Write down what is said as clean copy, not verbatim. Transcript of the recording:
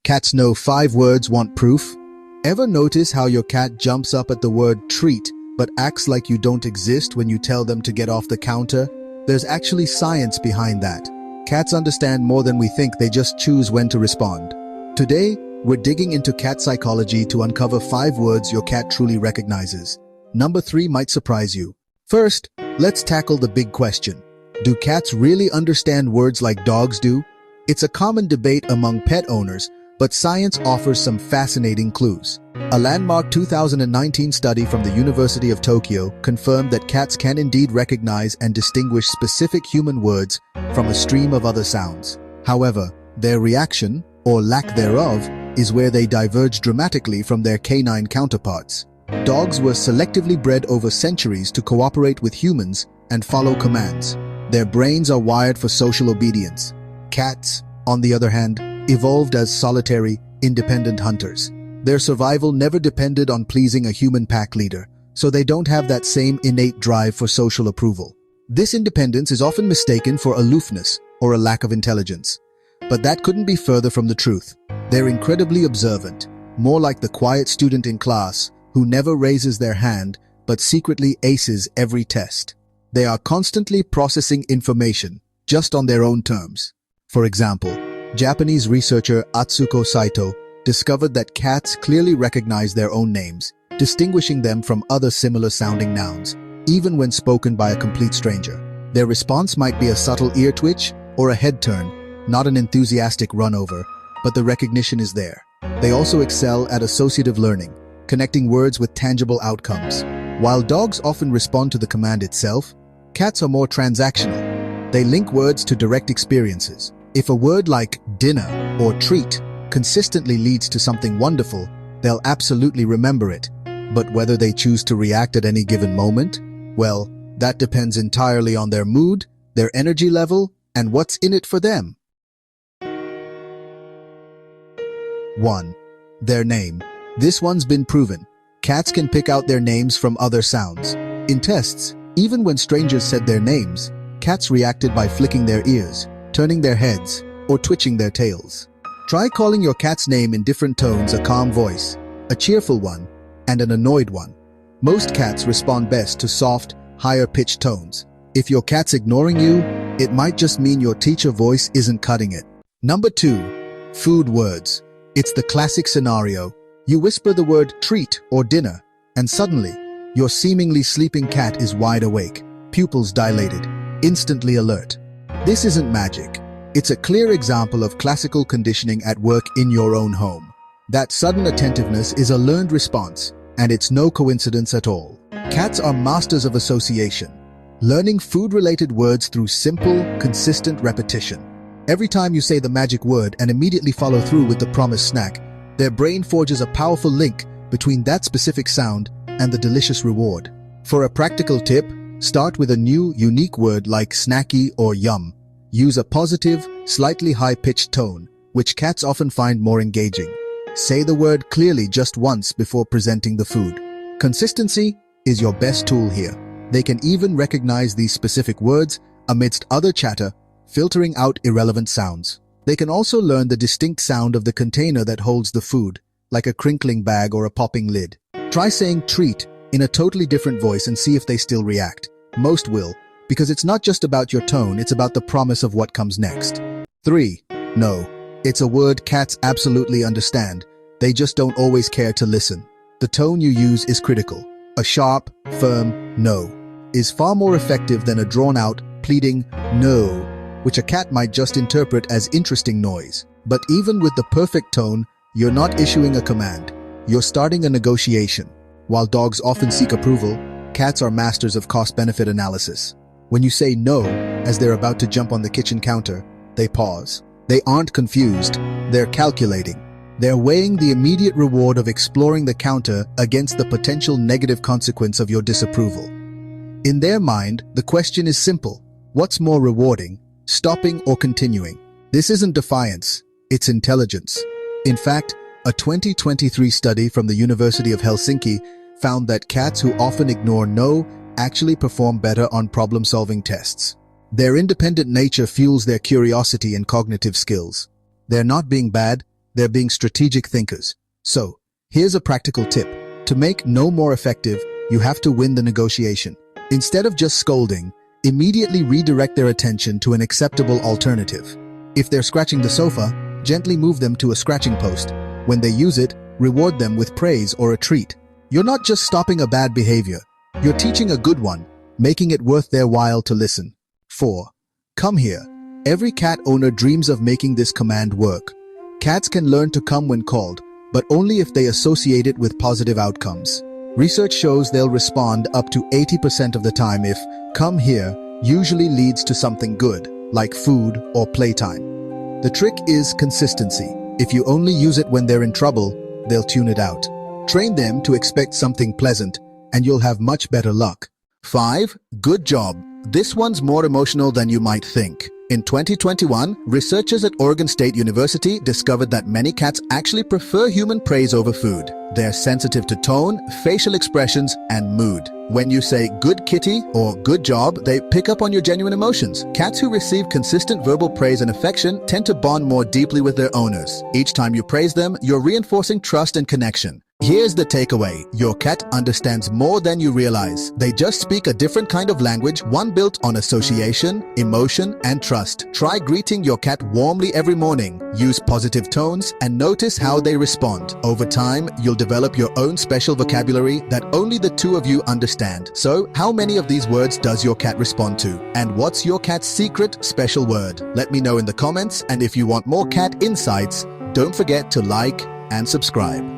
Cats know 5 words want proof. Ever notice how your cat jumps up at the word treat but acts like you don't exist when you tell them to get off the counter? There's actually science behind that. Cats understand more than we think, they just choose when to respond. Today, we're digging into cat psychology to uncover 5 words your cat truly recognizes. Number 3 might surprise you. First, let's tackle the big question. Do cats really understand words like dogs do? It's a common debate among pet owners, but science offers some fascinating clues. A landmark 2019 study from the University of Tokyo confirmed that cats can indeed recognize and distinguish specific human words from a stream of other sounds. However, their reaction, or lack thereof, is where they diverge dramatically from their canine counterparts. Dogs were selectively bred over centuries to cooperate with humans and follow commands. Their brains are wired for social obedience. Cats, on the other hand, evolved as solitary, independent hunters. Their survival never depended on pleasing a human pack leader, so they don't have that same innate drive for social approval. This independence is often mistaken for aloofness or a lack of intelligence. But that couldn't be further from the truth. They're incredibly observant, more like the quiet student in class who never raises their hand but secretly aces every test. They are constantly processing information, just on their own terms. For example, Japanese researcher Atsuko Saito discovered that cats clearly recognize their own names, distinguishing them from other similar-sounding nouns, even when spoken by a complete stranger. Their response might be a subtle ear twitch or a head turn, not an enthusiastic run-over, but the recognition is there. They also excel at associative learning, connecting words with tangible outcomes. While dogs often respond to the command itself, cats are more transactional. They link words to direct experiences. If a word like dinner or treat consistently leads to something wonderful, they'll absolutely remember it. But whether they choose to react at any given moment, well, that depends entirely on their mood, their energy level, and what's in it for them. 1. Their name. This one's been proven. Cats can pick out their names from other sounds. In tests, even when strangers said their names, cats reacted by flicking their ears, turning their heads, or twitching their tails. Try calling your cat's name in different tones: a calm voice, a cheerful one, and an annoyed one. Most cats respond best to soft, higher-pitched tones. If your cat's ignoring you, it might just mean your teacher voice isn't cutting it. Number 2. Food words. It's the classic scenario. You whisper the word treat or dinner, and suddenly, your seemingly sleeping cat is wide awake, pupils dilated, instantly alert. This isn't magic. It's a clear example of classical conditioning at work in your own home. That sudden attentiveness is a learned response, and it's no coincidence at all. Cats are masters of association, learning food-related words through simple, consistent repetition. Every time you say the magic word and immediately follow through with the promised snack, their brain forges a powerful link between that specific sound and the delicious reward. For a practical tip, start with a new, unique word like snacky or yum. Use a positive, slightly high-pitched tone, which cats often find more engaging. Say the word clearly just once before presenting the food. Consistency is your best tool here. They can even recognize these specific words amidst other chatter, filtering out irrelevant sounds. They can also learn the distinct sound of the container that holds the food, like a crinkling bag or a popping lid. Try saying treat in a totally different voice and see if they still react. Most will, because it's not just about your tone, it's about the promise of what comes next. 3. No. It's a word cats absolutely understand. They just don't always care to listen. The tone you use is critical. A sharp, firm no is far more effective than a drawn-out, pleading no, which a cat might just interpret as interesting noise. But even with the perfect tone, you're not issuing a command. You're starting a negotiation. While dogs often seek approval, cats are masters of cost-benefit analysis. When you say no, as they're about to jump on the kitchen counter, they pause. They aren't confused. They're calculating. They're weighing the immediate reward of exploring the counter against the potential negative consequence of your disapproval. In their mind, the question is simple. What's more rewarding, stopping or continuing? This isn't defiance, it's intelligence. In fact, a 2023 study from the University of Helsinki found that cats who often ignore no actually perform better on problem-solving tests. Their independent nature fuels their curiosity and cognitive skills. They're not being bad, they're being strategic thinkers. So, here's a practical tip. To make no more effective, you have to win the negotiation. Instead of just scolding, immediately redirect their attention to an acceptable alternative. If they're scratching the sofa, gently move them to a scratching post. When they use it, reward them with praise or a treat. You're not just stopping a bad behavior, you're teaching a good one, making it worth their while to listen. 4. Come here. Every cat owner dreams of making this command work. Cats can learn to come when called, but only if they associate it with positive outcomes. Research shows they'll respond up to 80% of the time if "come here" usually leads to something good, like food or playtime. The trick is consistency. If you only use it when they're in trouble, they'll tune it out. Train them to expect something pleasant, and you'll have much better luck. 5. Good job. This one's more emotional than you might think. In 2021, researchers at Oregon State University discovered that many cats actually prefer human praise over food. They're sensitive to tone, facial expressions, and mood. When you say "good kitty" or "good job," they pick up on your genuine emotions. Cats who receive consistent verbal praise and affection tend to bond more deeply with their owners. Each time you praise them, you're reinforcing trust and connection. Here's the takeaway. Your cat understands more than you realize. They just speak a different kind of language, one built on association, emotion, and trust. Try greeting your cat warmly every morning. Use positive tones and notice how they respond. Over time, you'll develop your own special vocabulary that only the two of you understand. So, how many of these words does your cat respond to? And what's your cat's secret special word? Let me know in the comments, and if you want more cat insights, don't forget to like and subscribe.